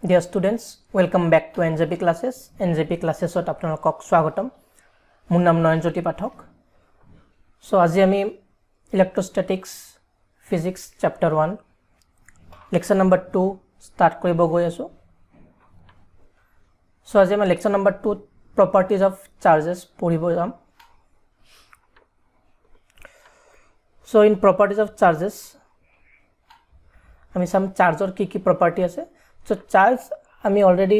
Dear students, welcome back to NJP classes. NJP classes ot apnalok swagatam. Mur naam Noyanjyoti Pathok. So aji ami electrostatics physics chapter 1 lecture number 2 start koribo goi asu. So aji ami lecture number 2 properties of charges poribo jam. So in properties of charges ami some charger ki property ase. So charge আমি already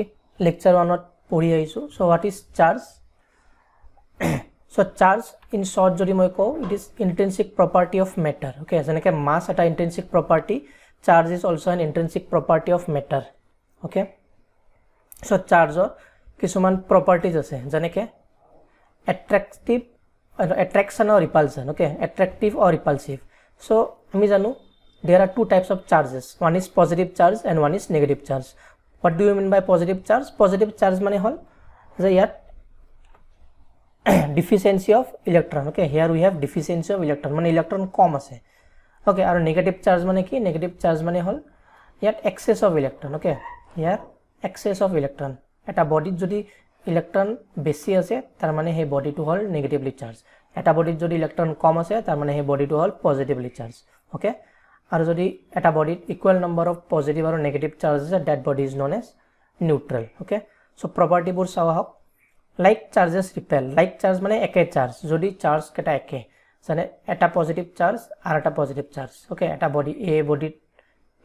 lecture 1 ত পঢ়ি আইছো. So what is charge? So charge in short যদি মই কও, it is intrinsic property of matter. Okay, যেনেকে mass এটা intrinsic property, charge is also an intrinsic property of matter. Okay, so charge কিছুমান properties আছে যেনেকে attraction or repulsion. Okay, attractive or repulsive. So আমি জানো there are two types of charges. One is positive charge and one is negative charge. What do you mean by positive charge? Positive charge mane hol যে ইয়াত deficiency of electron. Okay, here we have deficiency of electron, মানে electron কম আছে. Okay, আৰু negative charge মানে কি? Negative charge মানে হল ইয়াত excess of electron. Okay, here excess of electron. এটা বডিত যদি ইলেক্ট্রন বেছি আছে তাৰ মানে সেই বডিটো হল নেগেটিভলি চাৰ্জ. এটা বডিত যদি ইলেক্ট্ৰন কম আছে তাৰ মানে সেই বডিটো হল পজিটিভলি চাৰ্জ. Okay, আৰু যদি এটা বডিত ইকুয়াল নাম্বাৰ অফ পজিটিভ আৰু নেগেটিভ চাৰ্জ আছে that body is known as neutral. Okay, so প্ৰপাৰ্টিবোৰ চাও আহক. Like charges repel. Like charge মানে একে চার্জ যদি চার্জ কেটা একে, মানে এটা পজিটিভ চার্জ আর এটা পজিটিভ চার্জ. ওকে, এটা বডি এ বডি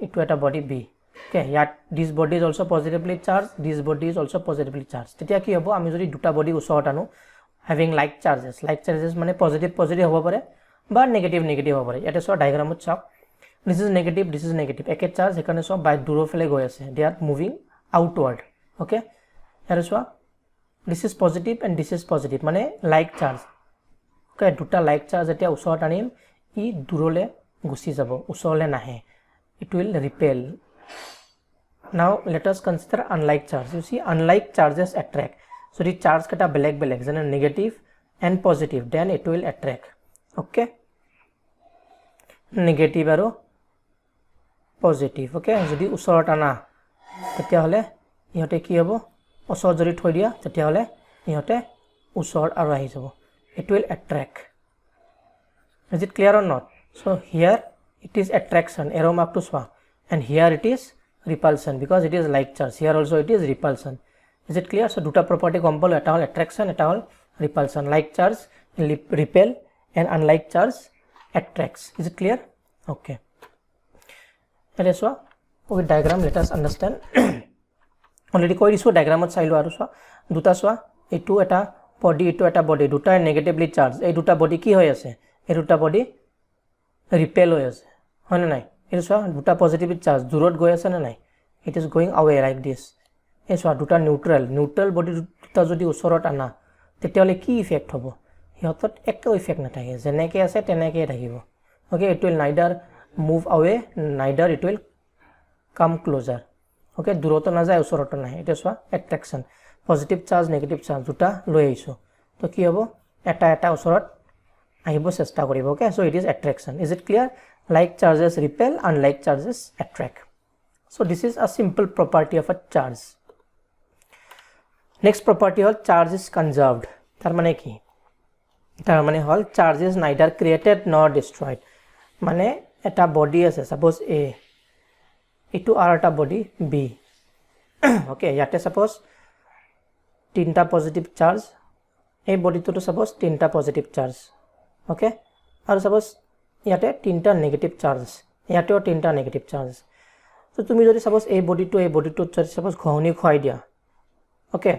ইটো এটা বডি বি. ওকে, ইয়াত this body is also positively charge, this body is also positively charge. তেতিয়া কি হ'ব, আমি যদি দুটা বডি ওচৰত আনো হ্যাভিং লাইক চাৰ্জেস. লাইক চাৰ্জেস মানে পজিটিভ পজিটিভ হ'ব পাৰে বা নেগেটিভ নেগেটিভ হ'ব পাৰে. ইয়াতে সব ডায়াগ্ৰামত চাওক. This is negative, this is negative. একে চাৰ্জ এখানে সব বাই দূৰৰ ফালে গৈ আছে. They are moving outward. Okay, here চোৱা, this is positive and this is positive, মানে লাইক চাৰ্জ. Okay, দুটা লাইক চাৰ্জ এতিয়া ওচৰত আনিম, ই দূৰলে গুচি যাব, ওচৰলে নাহে. It will repel. Now let us consider unlike charge. You see, unlike charges attract. So the charge কেটা বেলেগ বেলেগ, যেনে negative and positive, then it will attract. Okay, negative আৰু পজিটিভ. ওকে, যদি ওচৰত আনা তেতিয়াহ'লে ইহঁতে কি হ'ব, ওচৰত যদি থৈ দিয়া তেতিয়াহ'লে ইহঁতে ওচৰত আৰু আহি যাব. It will attract. Is it clear or not? So' here it is attraction, arrow' মাৰ্কটো চোৱা, and here it is repulsion because it is like charge. Here also' it is repulsion. Is it clear? So' দুটা property গম পালোঁ, এটা হ'ল attraction, এটা হ'ল repulsion. Like charge repel and unlike charge attracts. Is it clear? Okay, here so with diagram let us understand. Already koi disu diagram ot sailo aru so duta so etu eta body duta negatively charged. Ei duta body ki hoy ase, ei duta body repel hoy ase, hoy na nai? Ei so duta positively charged durot goi ase na nai? It is going away like this. Ei so duta neutral body duta jodi usorot ana tetiale ki effect hobo? সিহঁতত একো effect নাথাকে, যেনেকৈ আছে তেনেকৈ থাকিব. Okay, it will neither move away neither it will come closer. Okay, দূৰতো নাযায় ওচৰতো নাহে. এতিয়া চোৱা attraction, positive charge negative charge দুটা লৈ আহিছোঁ, তো কি হ'ব, এটা এটা ওচৰত আহিব চেষ্টা কৰিব. Okay, so' it is attraction. Is it clear? Like charges repel, unlike charges attract. So' this is a simple property of a charge. Next property হ'ল চাৰ্জ ইজ কনজাৰ্ভড. তাৰ মানে কি? তাৰ মানে হল charge is neither created nor destroyed. মানে এটা body আছে সাপোজ এ, ইটো আৰু এটা বডি বি. ওকে, ইয়াতে সাপোজ তিনটা পজিটিভ চাৰ্জ, এই বডিটোতো সাপোজ তিনটা পজিটিভ চাৰ্জ. ওকে, আৰু সাপোজ ইয়াতে তিনটা নেগেটিভ চাৰ্জ, ইয়াতেও তিনটা নেগেটিভ চাৰ্জ. তো তুমি যদি সাপোজ এই বডিটোত যদি সাপোজ ঘঁহনি খুৱাই দিয়া, ওকে,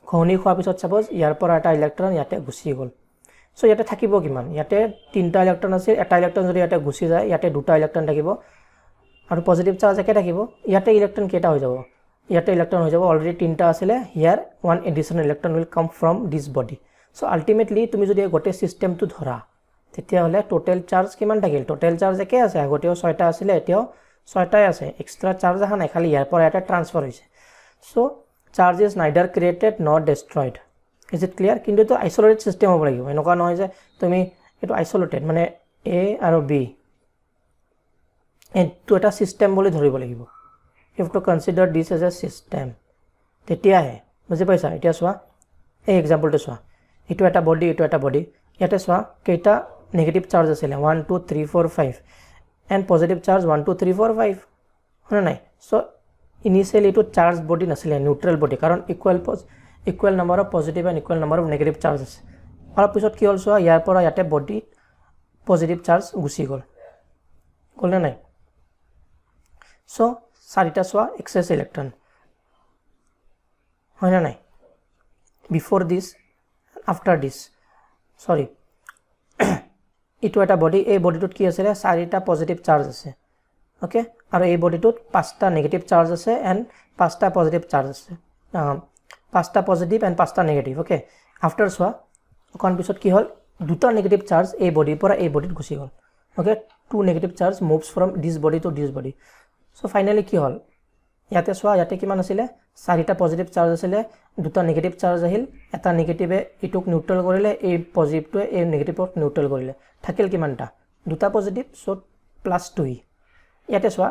ঘঁহনি খোৱাৰ পিছত সাপোজ ইয়াৰ পৰা এটা ইলেক্ট্ৰন ইয়াতে গুচি গ'ল. সো ইয়াতে থাকিব কিমান, ইয়াতে তিনটা ইলেক্ট্ৰন আছে, এটা ইলেক্ট্ৰন যদি ইয়াতে গুচি যায় ইয়াতে দুটা ইলেক্ট্ৰন থাকিব আৰু পজিটিভ চাৰ্জ একে থাকিব. ইয়াতে ইলেক্ট্ৰন কেইটা হৈ যাব, ইয়াতে ইলেক্ট্ৰন হৈ যাব, অলৰেডি তিনটা আছিলে, here one additional electron will come from this body. So' ultimately তুমি যদি গোটেই চিষ্টেমটো ধৰা তেতিয়াহ'লে টোটেল চাৰ্জ কিমান থাকিল? টোটেল চাৰ্জ একে আছে, আগতেও 6টা আছিলে এতিয়াও 6টাই আছে, এক্সট্ৰা চাৰ্জ অহা নাই, খালি ইয়াৰ পৰা ইয়াতে ট্ৰান্সফাৰ হৈছে. চ' চাৰ্জ ইজ নাইডাৰ ক্ৰিয়েটেড নৰ ডেষ্ট্ৰয়েড. Is it clear? কিন্তু এইটো আইচলেটেড চিষ্টেম হ'ব লাগিব, এনেকুৱা নহয় যে তুমি এইটো আইচলেটেড মানে এ আৰু বি এইটো এটা চিষ্টেম বুলি ধৰিব লাগিব. You have to consider this as a system, তেতিয়াহে বুজি পাইছা। এতিয়া চোৱা এই এক্সাম্পলটো চোৱা, এইটো এটা বডি, এইটো এটা বডি, ইয়াতে চোৱা কেইটা নেগেটিভ চাৰ্জ আছিলে 1 2 3 4 5 এণ্ড পজিটিভ চাৰ্জ 1 2 3 4 5 হয়নে নাই। চ' ইনিচিয়েলি এইটো চাৰ্জ বডি নাছিলে, নিউট্ৰেল বডি, কাৰণ equal number of positive and equal number of negative charge আছে। অলপ পিছত কি হ'ল চোৱা, ইয়াৰ পৰা ইয়াতে বডি পজিটিভ চাৰ্জ গুচি গ'লনে নাই। চ' চাৰিটা চোৱা এক্সেছ ইলেক্ট্ৰন হয়নে নাই, বিফ'ৰ দিছ আফটাৰ দিছ, চৰি এইটো এটা বডি, এই বডিটোত কি আছিলে 4টা পজিটিভ চাৰ্জ আছে অ'কে, আৰু এই বডিটোত 5টা নেগেটিভ চাৰ্জ আছে এণ্ড 5টা পজিটিভ চাৰ্জ আছে, 5টা পজিটিভ এণ্ড 5টা নেগেটিভ অ'কে। আফটাৰ চোৱা অকণ পিছত কি হ'ল, 2টা নেগেটিভ চাৰ্জ এই বডিৰ পৰা এই বডিত গুচি গ'ল okay, 2 negative charge moves from this body two this body. So' finally কি হ'ল, ইয়াতে চোৱা ইয়াতে কিমান আছিলে 4টা পজিটিভ চাৰ্জ আছিলে, 2টা নেগেটিভ চাৰ্জ আহিল, এটা নেগেটিভে এইটোক নিউট্ৰেল কৰিলে, এই পজিটিভটোৱে এই নেগেটিভক নিউট্ৰেল কৰিলে, থাকিল কিমানটা 2টা পজিটিভ, চ' +2। ইয়াতে চোৱা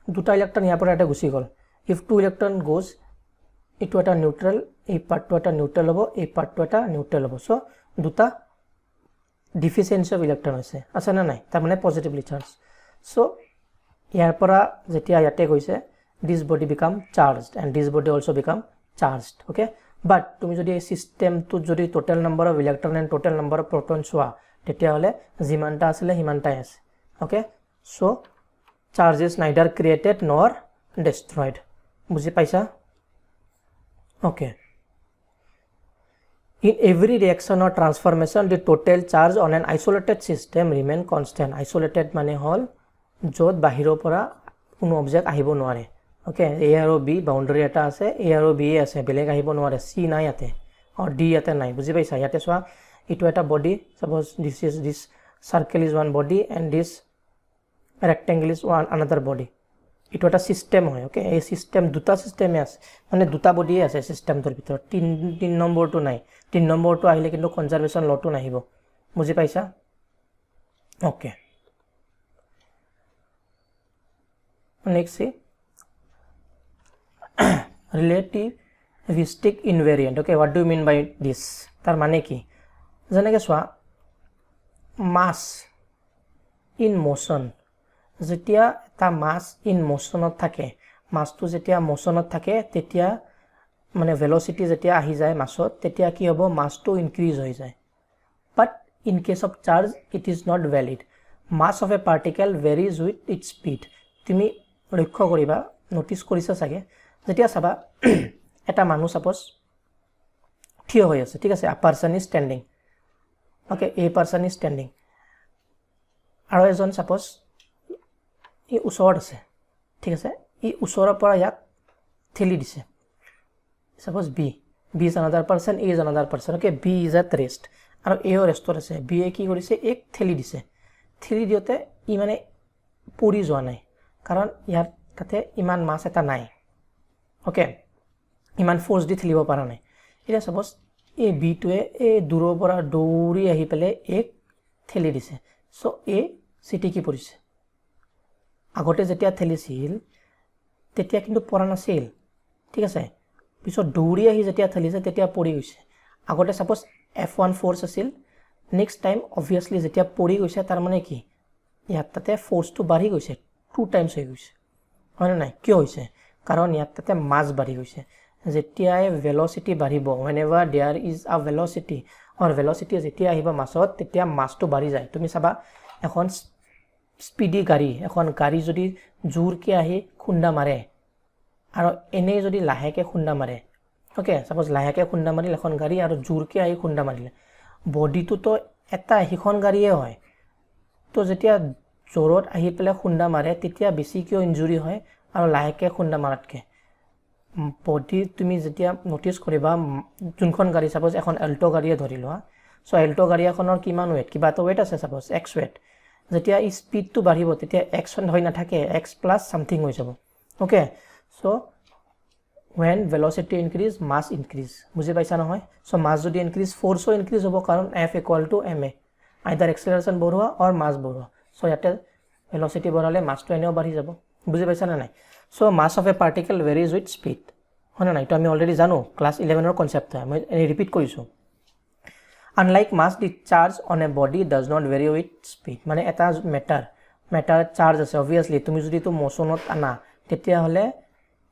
2টা ইলেক্ট্ৰন ইয়াৰ পৰা এটা গুচি গ'ল, ইফ 2 ইলেক্ট্ৰন গোজ, এইটো এটা নিউট্ৰেল, এই পাৰ্টটো এটা নিউট্ৰেল হ'ব, এই পাৰ্টটো এটা নিউট্ৰেল হ'ব। চ' 2টা ডিফিচিয়েঞ্চি অফ ইলেক্ট্ৰন আছে নে নাই, তাৰমানে পজিটিভলি চাৰ্জ। চ' ইয়াৰ পৰা যেতিয়া ইয়াতে গৈছে, this body become charged and this body also' become charged okay. But তুমি যদি এই ছিষ্টেমটোত যদি total number of electron and total number of proton চোৱা, তেতিয়াহ'লে যিমানটা আছিলে সিমানটাই আছে okay. So' charge is neither created nor destroyed, বুজি পাইছা okay. In every reaction or transformation, the total charge on an isolated system remain constant. Isolated মানে হ'ল য'ত বাহিৰৰ পৰা কোনো অবজেক্ট আহিব নোৱাৰে অ'কে। এ আৰু বি বাউণ্ডাৰী এটা আছে, এ আৰু বি আছে, বেলেগ আহিব নোৱাৰে, চি নাই ইয়াতে আৰু ডি ইয়াতে নাই, বুজি পাইছা। ইয়াতে চোৱা এইটো এটা body, suppose this circle is one body and this rectangle is one another body, এইটো এটা ছিষ্টেম হয় অ'কে। এই ছিষ্টেম 2টা ছিষ্টেমে আছে, মানে 2টা বডিয়ে আছে ছিষ্টেমটোৰ ভিতৰত, 3 নম্বৰটো নাই, 3 নম্বৰটো আহিলে কিন্তু কনজাৰ্ভেশ্যন লটো নাহিব, বুজি পাইছা okay. Next C relativistic invariant okay. What do you mean by this, তাৰ মানে কি, যেনেকৈ চোৱা মাছ ইন মোশ্যন, যেতিয়া এটা মাছ ইন মোশ্যনত থাকে, মাছটো যেতিয়া মোশ্যনত থাকে তেতিয়া মানে ভেলচিটি যেতিয়া আহি যায় মাছত, তেতিয়া কি হ'ব, মাছটো ইনক্ৰিজ হৈ যায়। But in case of charge it is not valid, mass of a particle varies with its speed. তুমি লক্ষ্য কৰিবা, ন'টিছ কৰিছা চাগে, যেতিয়া চাবা এটা মানুহ ছাপ'জ থিয় হৈ আছে, ঠিক আছে, আ person is standing okay, a person is standing, আৰু এজন ছাপ'জ ই ওচৰত আছে, ঠিক আছে, ই ওচৰৰ পৰা ইয়াক ঠেলি দিছে, suppose B is another person, A is another person okay. B is at rest আৰু এও ৰেষ্টত আছে, বি এ কি কৰিছে, এক ঠেলি দিছে, ঠেলি দিওঁতে ই মানে পৰি যোৱা নাই, কাৰণ ইয়াৰ তাতে ইমান মাছ এটা নাই অ'কে, ইমান ফ'ৰ্চ দি ঠেলিব পৰা নাই। এতিয়া ছাপ'জ এই বিটোৱে এই দূৰৰ পৰা দৌৰি আহি পেলাই এক ঠেলি দিছে, চ' এ চিটিকি পৰিছে। আগতে যেতিয়া ঠেলিছিল তেতিয়া কিন্তু পৰা নাছিল, ঠিক আছে, পিছত দৌৰি আহি যেতিয়া ঠেলিছে তেতিয়া পৰি গৈছে। আগতে ছাপ'জ F1 ফ'ৰ্চ আছিল, নেক্সট টাইম অবভিয়াছলি যেতিয়া পৰি গৈছে, তাৰমানে কি ইয়াত তাতে ফ'ৰ্চটো বাঢ়ি গৈছে, 2 টাইমছ হৈ গৈছে, হয়নে নাই। কিয় হৈছে, কাৰণ ইয়াত তাতে মাছ বাঢ়ি গৈছে। যেতিয়াই ভেলচিটি বাঢ়িব, whenever there is a velocity or velocity যেতিয়া আহিব মাছত, তেতিয়া মাছটো বাঢ়ি যায়। তুমি চাবা এখন স্পীডি গাড়ী, এখন গাড়ী যদি জোৰকৈ আহি খুন্দা মাৰে আৰু এনেই যদি লাহেকৈ খুন্দা মাৰে অ'কে, ছাপ'জ লাহেকৈ খুন্দা মাৰিল এখন গাড়ী আৰু জোৰকৈ আহি খুন্দা মাৰিলে, বডিটোতো এটা সিখন গাড়ীয়ে হয়, তো যেতিয়া জোৰত আহি পেলাই খুন্দা মাৰে তেতিয়া বেছি কিয় ইঞ্জুৰি হয় আৰু লাহেকৈ খুন্দা মাৰাতকৈ। বডি তুমি যেতিয়া ন'টিছ কৰিবা, যোনখন গাড়ী ছাপ'জ এখন এল্টো গাড়ীয়ে ধৰি লোৱা, চ' এল্টো গাড়ী এখনৰ কিমান ৱেট, কিবা এটা ৱেট আছে ছাপ'জ এক্স ৱেট, যেতিয়া এই স্পীডটো বাঢ়িব তেতিয়া এক্স হৈ নাথাকে, এক্স প্লাছ ছামথিং হৈ যাব okay. So' when velocity increase mass increase, বুজি পাইছা নহয়। চ' মাছ যদি ইনক্ৰিজ, ফ'ৰ্চো ইনক্ৰিজ হ'ব, কাৰণ F ইকুৱেল টু ma, আইদাৰ এক্সেলাৰেশ্যন বঢ়োৱা অৰ মাছ বঢ়োৱা। চ' ইয়াতে ভেলচিটি বঢ়ালে মাছটো এনেও বাঢ়ি যাব বুজি পাইছা না নাই so mass of a particle varies with speed হয় না নাই তো আমি অলৰেডি জানো ক্লাছ 11 কনসেপ্ট হয় মই ৰিপিট কৰিছোঁ unlike mass the charge on a body does not vary with speed মানে এটা matter charge আছে obviously তুমি যদি তো মোশনত আনা তেতিয়া হলে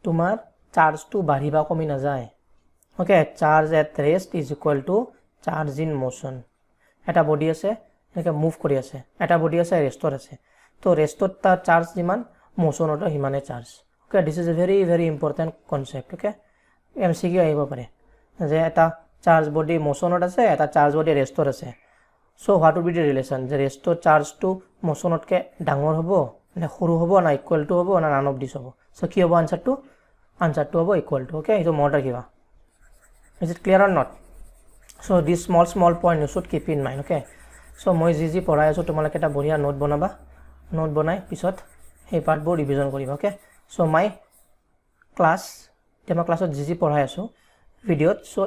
তোমাৰ চাৰ্জটো বাঢ়ি বা কমি না যায় okay charge at rest is equal to charge in motion এটা বডি আছে এনেকৈ মুভ কৰি আছে এটা বডি আছে ৰেষ্টত আছে তো ৰেষ্টত তাৰ চাৰ্জ যিমান মোশনত হিমানে charge okay this is a very important concept okay MCQ আহিব পাৰে যে এটা চাৰ্জ বডি মোশনত আছে এটা চাৰ্জ বডি ৰেষ্টত আছে so what would be the relation যে ৰেষ্টৰ চাৰ্জটো মোশনতকে ডাঙৰ হ'ব নে সৰু হ'ব না ইকুৱেল টু হ'ব না নান অফ দিস হ'ব সো কি হ'ব আনসাৰটো হ'ব ইকুৱেল টু ওকে এইটো মনত ৰাখিবা is it clear or not so this small point you should keep in mind okay so মই যি পঢ়াই আছোঁ তোমালোকে এটা বঢ়িয়া নোট বনাবা নোট বনাই পিছত সেই পাৰ্টবোৰ ৰিভিজন কৰিবা ওকে সো মাই ক্লাছ মই ক্লাছত যি পঢ়াই আছোঁ ভিডিঅ'ত সো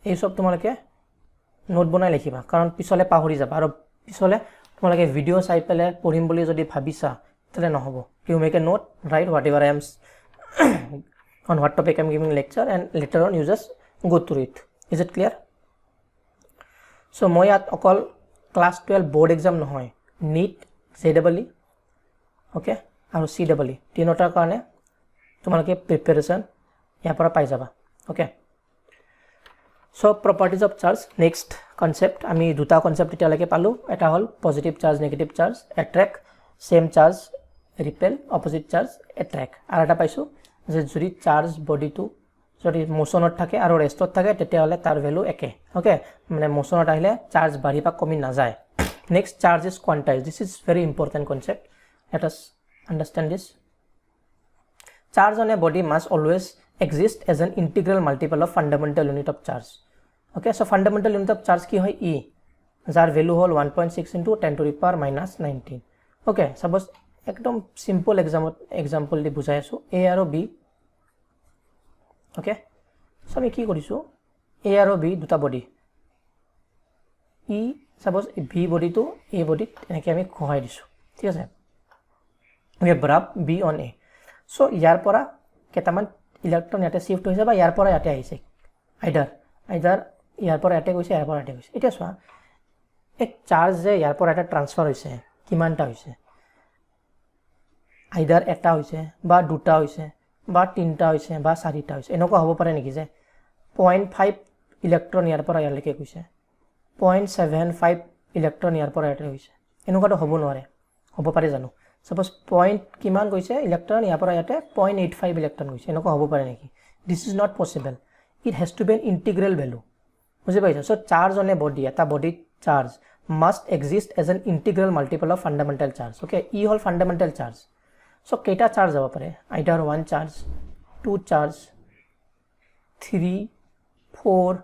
এই সব তোমালোকে নোট বনাই লিখিবা কাৰণ পিছলে পাহৰি যাবা আৰু পিছলে তোমালোকে ভিডিঅ' চাই পেলাই পঢ়িম বুলি যদি ভাবিছা তেলে নহব you make a note right whatever I am on what topic I am giving lecture and later on you just go through it is it clear so মই ইয়াত অকল ক্লাছ 12 বোৰ্ড এক্সাম নহয় NEET ZW okay আৰু চিডব্লিউ তিনিটাৰ কাৰণে তোমালোকে preparation ইয়াৰ পৰা পাই যাবা okay so properties of charge next concept আমি দুটা কনসেপ্ট এতিয়ালৈকে পালো এটা হল positive charge negative charge attract same charge repel opposite charge attract আৰু এটা পাইছো যে যদি চাৰ্জ বডিটো যদি মোশনত থাকে আৰু ৰেষ্টত থাকে তেতিয়া হলে তাৰ ভ্যালু একে ওকে মানে মোশনত আহিলে চাৰ্জ বাঢ়ি বা কমি না যায় next charge is quantized this is very important concept let us understand this charge on a body must always exist as an integral multiple of fundamental unit of charge okay so fundamental unit of charge ki hoy e jar value hol 1.6 into 10 to the power minus 19 okay suppose ekdom simple example di bujai asu a aro b okay so ami ki korisu a aro b duta body e suppose b body to a body enake ami khohai disu thik ase we have rub b on a so yar pora ketaman electron ইয়াতে shift হৈছে বা ইয়াৰ পৰা ইয়াতে আহিছে আইদাৰ ইয়াৰ পৰা ইয়াতে গৈছে ইয়াৰ পৰা ইয়াতে গৈছে এটা চোৱা এক চাৰ্জ যে ইয়াৰ পৰা এটা ট্ৰান্সফাৰ হৈছে কিমানটা হৈছে আইদাৰ এটা হৈছে বা দুটা হৈছে বা তিনটা হৈছে বা চাৰিটা হৈছে এনেকুৱা হ'ব পাৰে নেকি যে 0.5 ইলেক্ট্ৰন ইয়াৰ পৰা ইয়ালৈকে গৈছে 0.75 ইলেক্ট্ৰন ইয়াৰ পৰা ইয়াতে গৈছে এনেকুৱাটো হ'ব নোৱাৰে হ'ব পাৰে জানো suppose point কিমান গৈছে ইলেক্ট্ৰন ইয়াৰ পৰা ইয়াতে 0.85 ইলেক্ট্ৰন গৈছে এনেকুৱা হ'ব পাৰে নেকি this is not possible it has to be an integral value বুজি পাইছা so charge on a body এটা body charge must exist as an integral multiple of fundamental charge okay e hall fundamental charge so কেইটা charge হ'ব পাৰে either one charge two charge 3 4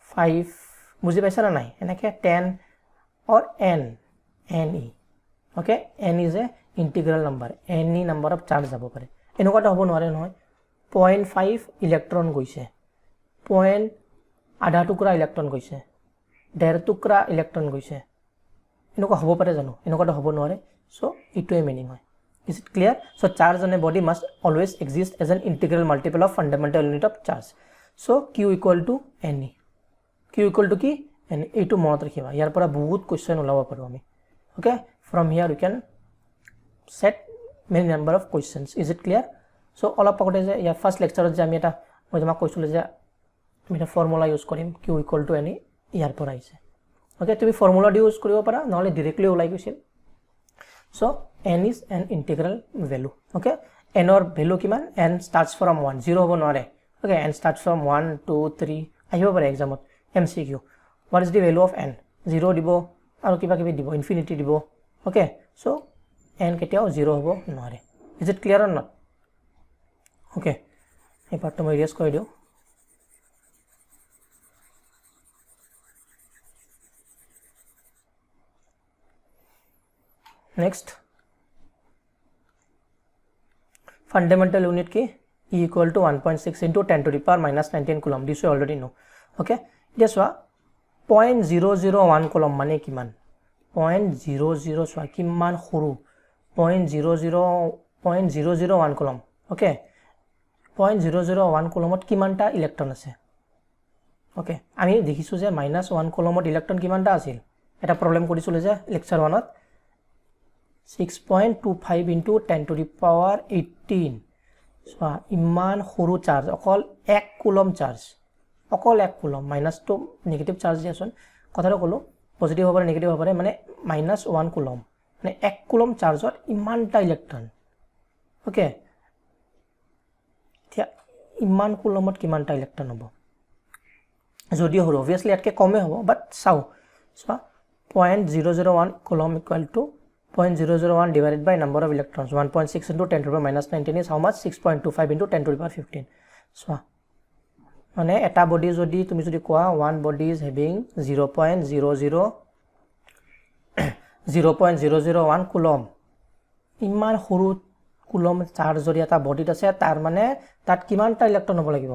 5 বুজি পাইছা না নাই এনেকে 10 or n ne okay n is a integral number any number of charge যাব পাৰে এনেকুৱাটা হ'ব নোৱাৰে নহয় 0.5 ইলেক্ট্ৰন গৈছে আধা টুকুৰা ইলেক্ট্ৰন গৈছে ডেৰ টুকুৰা ইলেক্ট্ৰন গৈছে এনেকুৱা হ'ব পাৰে জানো এনেকুৱাটা হ'ব নোৱাৰে সো ইটোৱে মিনিং হয় is it clear so charge on a body must always exist as an integral multiple of fundamental unit of charge so q equal to ne q equal to কি n এইটো মনত ৰাখিবা ইয়াৰ পৰা বহুত question ওলাব পাৰো আমি okay from here we can set many number of questions is it clear so অলপ আগতে যে ইয়াৰ ফাৰ্স্ট লেকচাৰত যে আমি এটা মই তোমাক কৈছিলো যে আমি এটা ফৰ্মুলা ইউজ কৰিম q equal to ne ইয়াৰ পৰা আহিছে okay তুমি ফৰ্মুলা ইউজ কৰিব পাৰা নহলে ডাইৰেক্টলি ওলাই গৈছিল so n is an integral value okay n or value কিমান n starts from 1 0 হ'ব নোৱাৰে okay n starts from 1 2 3 আহিব পাৰে এক্সামত mcq what is the value of n 0 দিব আৰু কিবা কিবি দিব ইনফিনিটি দিব okay so n কেতিয়াও 0 হ'ব নোৱাৰে is it clear or not okay এই পাৰ্টটো মই ৰিভাইজ কৰি দিও next fundamental unit ki e equal to 1.6 into 10 to the power minus 19 coulomb this you already know okay this wa 0.001 coulomb mane kiman 0.00 swa kiman khuru 0.001 0.001 coulomb okay 0.001 কুলমত কিমানটা electron আছে okay আমি দেখিছো যে -1 কুলমত electron কিমানটা আছিল এটা problem কৰিছিল যে lecture 1 to 6.25 into 10 to the power 18 so ইমান সৰু চাৰ্জ অকল 1 কুলম চাৰ্জ অকল 1 coulomb minus two negative charge দিয়াছোন কথাটো কলো পজিটিভ হ'ব পাৰে নেগেটিভ হ'ব পাৰে মানে -1 কুলম মানে 1 কুলম চাৰ্জত ইমানটা ইলেক্ট্ৰন ওকে এতিয়া ইমান কুলমত কিমানটা ইলেক্ট্ৰন হ'ব যদিও হ'ব obviously ইয়াতকে কমে হ'ব বাট চাও so 0.001 coulomb equal to 0.001 divided by number of electrons 1.6 into 10 to the power -19 is how much 6.25 into 10 to the power 15 so মানে এটা বডি যদি তুমি যদি কোৱা one body is having 0.001 coulomb ইমান সৰু কুলম চাৰ্জ যদি এটা বডিত আছে তাৰ মানে তাত কিমানটা ইলেক্ট্ৰন হ'ব লাগিব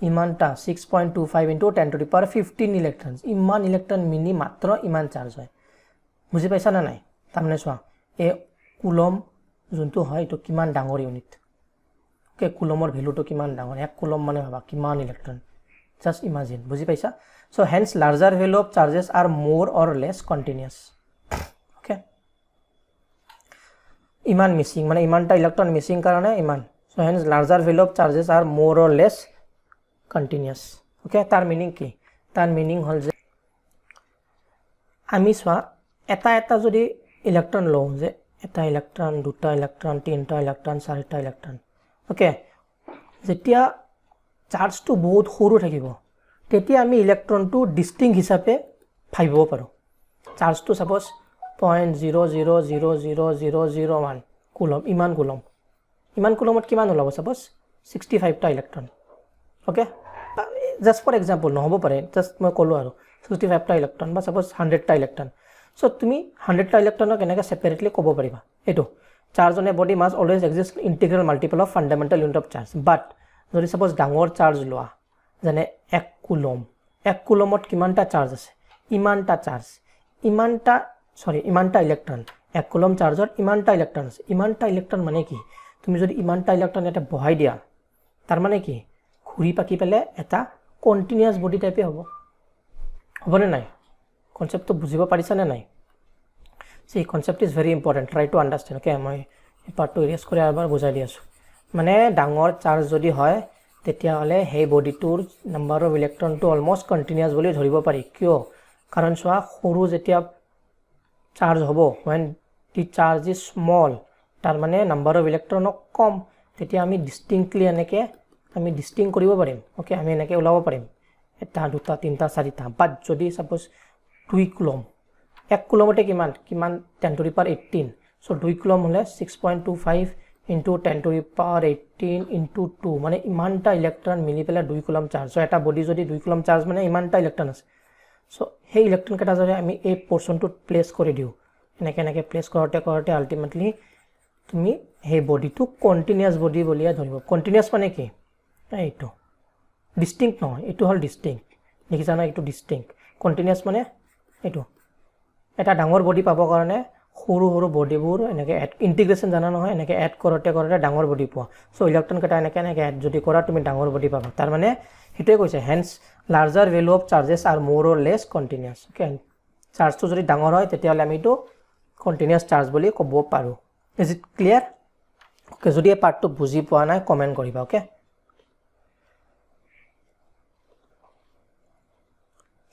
ইমানটা 6.25 into 10 to the power 15 electrons ইমান ইলেক্ট্ৰন মিনি মাত্ৰ ইমান চাৰ্জ হয় বুজি পাইছা না নাই তাৰমানে চোৱা এই কুলম যোনটো হয় এটো কিমান ডাঙৰ ইউনিট ওকে কুলমৰ ভ্যালুটো কিমান ডাঙৰ 1 কুলম মানে ভাবা কিমান ইলেক্ট্ৰন জাস্ট ইমাজিন বুজি পাইছা so hence larger value of charges are more or less continuous okay ইমান মিসিং মানে ইমানটা ইলেক্ট্ৰন মিসিং কাৰণে ইমান so hence larger value of charges are more or less continuous okay তাৰ মিনিং কি তাৰ মিনিং হল যে আমি চোৱা এটা যদি ইলেক্ট্ৰন লও যে এটা ইলেক্ট্ৰন দুটা ইলেক্ট্ৰন তিনটা ইলেক্ট্ৰন চাৰিটা ইলেক্ট্ৰন ওকে যেতিয়া চাৰ্জটো বহুত সৰু থাকিব তেতিয়া আমি ইলেক্ট্ৰনটো ডিস্টিংক্ট হিচাপে ভাবিব পাৰো চাৰ্জটো সাপোজ 0.0000001 কুলম ইমান কুলমত কিমান ওলাব সাপোজ 65 টা electron okay just for example নহব পাৰে জাস্ট মই কলো আৰু 65 টা ইলেক্ট্ৰন বা সাপোজ 100 টা ইলেক্ট্ৰন সো তুমি 100 টা ইলেক্ট্ৰনক কেনেকৈ সেপাৰেটলি ক'ব পাৰিবা এটো charge on a body must always exist integral multiple of fundamental unit of charge but যদি সাপোজ ডাঙৰ চাৰ্জ লোৱা যেনে 1 কুলমত কিমানটা চাৰ্জ আছে ইমানটা চাৰ্জ ইমানটা ইলেক্ট্ৰন 1 কুলম চাৰ্জত ইমানটা ইলেক্ট্ৰন আছে ইমানটা ইলেক্ট্ৰন মানে কি তুমি যদি ইমানটা ইলেক্ট্ৰন এটা বহাই দিয়া তাৰ মানে কি ঘুৰি পাকি পেলে এটা কন্টিনিউয়াস বডি টাইপে হ'বনে নাই কনসেপ্টটো বুজিব পাৰিছা নে নাই সেই concept is very important try to understand okay মই এই পাৰ্টটো ইৰেজ কৰি এবাৰ বুজাই দি আছো মানে ডাঙৰ চাৰ্জ যদি হয় তেতিয়া হলে সেই বডিটোৰ নাম্বাৰ অফ ইলেক্ট্ৰনটো অলমোস্ট কন্টিনিউয়াস বুলি ধৰিব পাৰি কিয় কাৰণ চোৱা সৰু যেতিয়া চাৰ্জ হ'ব when the charge is small তাৰ মানে নাম্বাৰ অফ ইলেক্ট্ৰন কম তেতিয়া আমি ডিস্টিংক্টলি এনেকে আমি ডিস্টিংক্ট কৰিব পাৰিম ওকে আমি এনেকে ওলাব পাৰিম এটা দুটা তিনটা চাৰিটা বাট যদি সাপোজ 2 কুলম 1 কুলমতে কিমান 10 to the power 18 so 2 coulomb হলে 6.25 into 10 to the power 18 into 2 মানে ইমানটা ইলেক্ট্ৰন মিলি পেলা 2 কুলম চাৰ্জ so এটা বডি যদি 2 কুলম চাৰ্জ মানে ইমানটা ইলেক্ট্ৰন আছে so সেই ইলেক্ট্ৰন কেটা যদি আমি এই পোৰশনটোত প্লেস কৰি দিও এনেকে প্লেস কৰতে আলটিমেটলি তুমি সেই বডিটো কন্টিনিউয়াস বডি বলিয়া ধৰিব কন্টিনিউয়াস মানে কি এইটো ডিস্টিংক্ট নহয় এটো হল ডিস্টিংক্ট দেখিছা না এটো ডিস্টিংক্ট কন্টিনিউয়াস মানে এটো এটা ডাঙৰ বডি পাব কাৰণে সৰু বডিবোৰ এনেকে ইন্টিগ্ৰেশন জানা নহয় এনেকে এড কৰতে ডাঙৰ বডি পোৱা সো ইলেক্ট্ৰন কেটা এনেকে এড যদি কৰা তুমি ডাঙৰ বডি পাবা তাৰ মানে হেতুৱে কৈছে hence larger value of charges are more or less continuous okay চাৰ্জটো যদি ডাঙৰ হয় তেতিয়া হলে আমি এটো কন্টিনিউয়াস চাৰ্জ বুলি ক'ব পাৰো ইজ ইট ক্লিয়াৰ ওকে যদি এই পাৰ্টটো বুজি পোৱা নাই কমেন্ট কৰিবা okay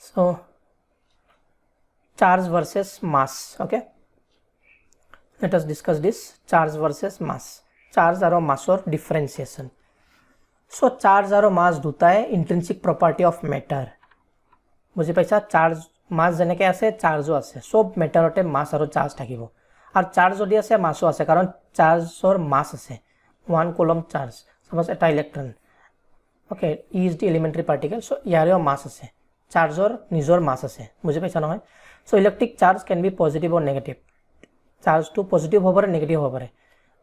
so charge versus mass okay let us discuss this charge versus mass charge aro mass or differentiation so charge aro mass দুটাই intrinsic property of matter বুজি পাইছা charge mass যেনেকে আছে charge ও আছে সব মেটাৰতে mass আৰু charge থাকিব আৰু charge যদি আছে mass ও আছে কাৰণ chargeৰ mass আছে 1 coulomb charge suppose এটা ইলেক্ট্ৰন okay E is the elementary particle so ইয়াৰেও mass আছে চাৰ্জৰ নিজৰ মাস আছে বুজি পাইছা নহয় so electric charge can be positive or negative চাৰ্জটো পজিটিভ হ'ব পাৰে নেগেটিভ হ'ব পাৰে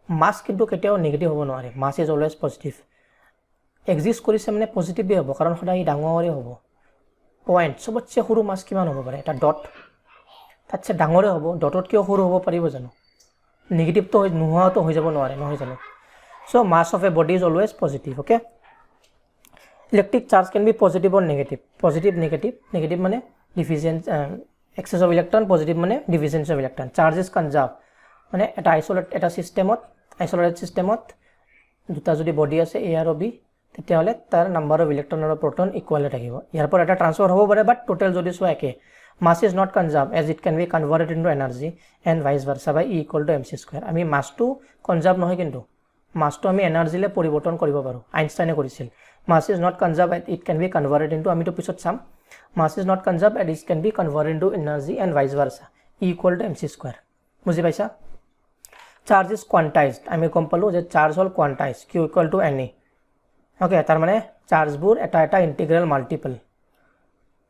মাস কিন্তু কেতিয়াও নেগেটিভ হ'ব নোৱাৰে much is always positive exist কৰিছে মানে পজিটিভই হ'ব কাৰণ সদায় ডাঙৰে হ'ব পয়েন্ট সবতছে সৰু মাস কিমান হ'ব পাৰে এটা ডট তাতছে ডাঙৰে হ'ব ডটত কিয় সৰু হ'ব পাৰিব জানো নেগেটিভ তো নোহোৱা তো হৈ যাব নোৱাৰে নহয় জানো so mass of a body is always positive okay electric charge can be positive or negative positive negative মানে deficiency excess of electron positive মানে deficiency of electron charge is conserve মানে এটা আইসোলেটেড সিস্টেমত দুটা যদি বডি আছে এ আৰু B তেতিয়াহলে তাৰ নাম্বাৰ অফ ইলেক্ট্ৰন আৰু প্ৰোটন ইকুৱেল থাকিব ইয়াৰ পৰা এটা ট্ৰান্সফাৰ হ'ব পাৰে বাট টোটাল যদি সোৱা একে mass is not conserve as it can be converted into energy and vice versa by E equal to mc² আমি মাছটো কনজাৰ্ভ নহয় কিন্তু মাছটো আমি এনাৰ্জিলে পৰিৱৰ্তন কৰিব পাৰো আইনষ্টাইনে কৰিছিল mass is not conserve it can be converted into আমি তো পিছত চাম mass is not conserve and it can be converted into energy and vice versa E equal to mc² বুজি পাইছা চাৰ্জ ইজ কোৱান্টাইজড আমি গম পালো যে চাৰ্জ হল quantize q equal to ne okay তাৰ মানে চাৰ্জবোৰ এটা integral multiple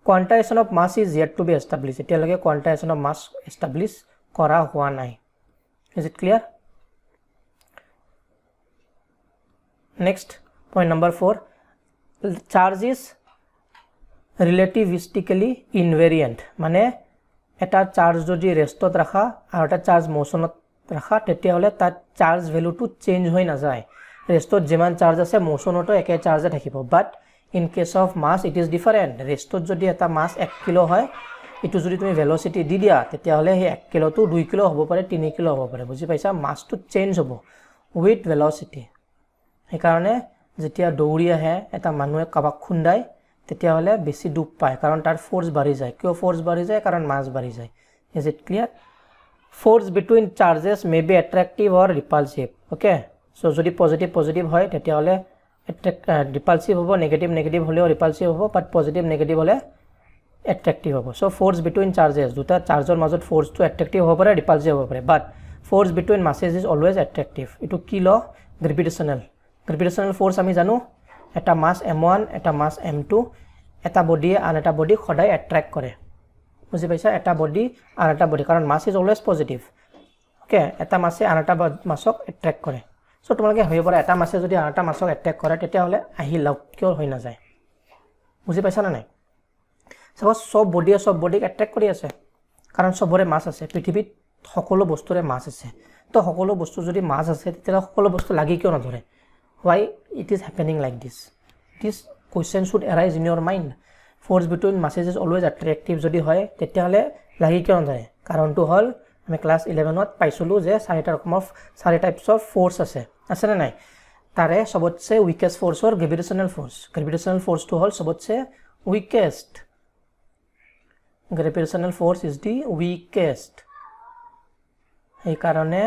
quantization of mass is yet to be established এতিয়ালৈকে কোৱান্টাইজেশ্যন অফ মাছ এস্টাবলিশ কৰা হোৱা নাই is it clear next point number 4 charge is relativistically invariant মানে এটা চাৰ্জ যদি ৰেষ্টত ৰাখা আৰু এটা চাৰ্জ মোশনত ৰাখা তেতিয়াহলে তাত চাৰ্জ ভ্যালুটো চেঞ্জ হৈ নাযায় ৰেষ্টত যিমান চাৰ্জ আছে মোশনতো একে চাৰ্জে থাকিব but in case of mass it is different ৰেষ্টত যদি এটা মাছ 1 কিলো হয় ইটো যদি তুমি ভেলোসিটি দি দিয়া তেতিয়াহলে হে 1 কিলোটো 2 কিলো হ'ব পাৰে 3 কিলো হ'ব পাৰে বুজি পাইছা মাছটো চেঞ্জ হ'ব উইথ ভেলোসিটি এই কাৰণে যেতিয়া দৌৰি আহে এটা মানুহে কাবাক খুন্দাই তেতিয়াহলে বেছি ডুব পায় কাৰণ তাৰ ফোৰ্স বাঢ়ি যায় কিয় ফোৰ্স বাঢ়ি যায় কাৰণ মাছ বাঢ়ি যায় is it clear force between charges may be attractive or repulsive okay so যদি positive হয় তেতিয়াহলে repulsive হ'ব negative হলেও repulsive হ'ব but positive হলে attractive হ'ব so force between charges দুটা চাৰ্জৰ মাজত force to attractive হ'ব পাৰে repulsive হ'ব পাৰে but force between masses is always attractive এটো কি ল gravitational force আমি জানো এটা মাছ m1 এটা মাছ m2 এটা বডি আন এটা বডি সদায় attract কৰে বুজি পাইছা এটা বডি আর এটা বডি কারণ much is always positive okay এটা মাসে আন এটা মাসক অ্যাট্রাক্ট করে সো তোমালোকে হই পৰে এটা মাসে যদি আন এটা মাসক অ্যাট্ৰাক্ট কৰে তেতিয়া হলে আহি লগ কিয় হৈ না যায় বুজি পাইছা না নাই সব সব বডিক অ্যাট্রাক্ট কৰি আছে কাৰণ সবৰে মাস আছে পৃথিৱীত সকলো বস্তুৰে মাস আছে তো সকলো বস্তু যদি মাস আছে তেতিয়া সকলো বস্তু লাগি কিয় নধৰে why it is happening like this question should arise in your mind force between masses is always attractive যদি হয় তেতিয়াহলে লাগি কিয় নধৰে কাৰণটো হল আমি ক্লাস 11ত পাইছিলো যে চাৰি টাইপস অফ ফোৰ্স আছে না নাই তাৰে সবতছে উইকেস্ট ফোৰ্স হল গ্ৰেভিটেশনাল ফোৰ্সটো হল সবতছে weakest gravitational force is the weakest এই কাৰণে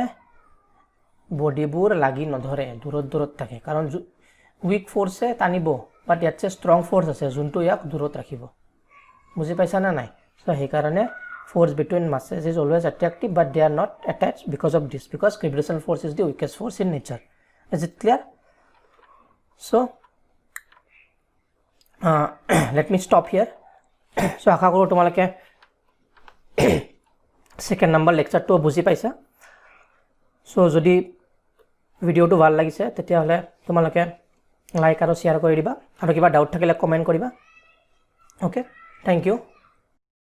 বডিবোৰ লাগি নধৰে দূৰত থাকে কাৰণ উইক ফোৰ্সে টানিব বাট ইয়াতছে ষ্ট্ৰং ফোৰ্স আছে যোনটো ইয়াক দূৰত ৰাখিব বুজি পাইছা না নাই সো সেই কাৰণে force between masses is always attractive but they are not attached because of this because gravitational force is the weakest force in nature is it clear so let me stop here so আশা কৰো তোমালোকে second number লেকচাৰটো বুজি পাইছা so যদি ভিডিওটো ভাল লাগিছে তেতিয়াহলে তোমালোকে লাইক আৰু শেয়াৰ কৰি দিবা আৰু কিবা ডাউট থাকিলে কমেন্ট কৰিবা okay thank you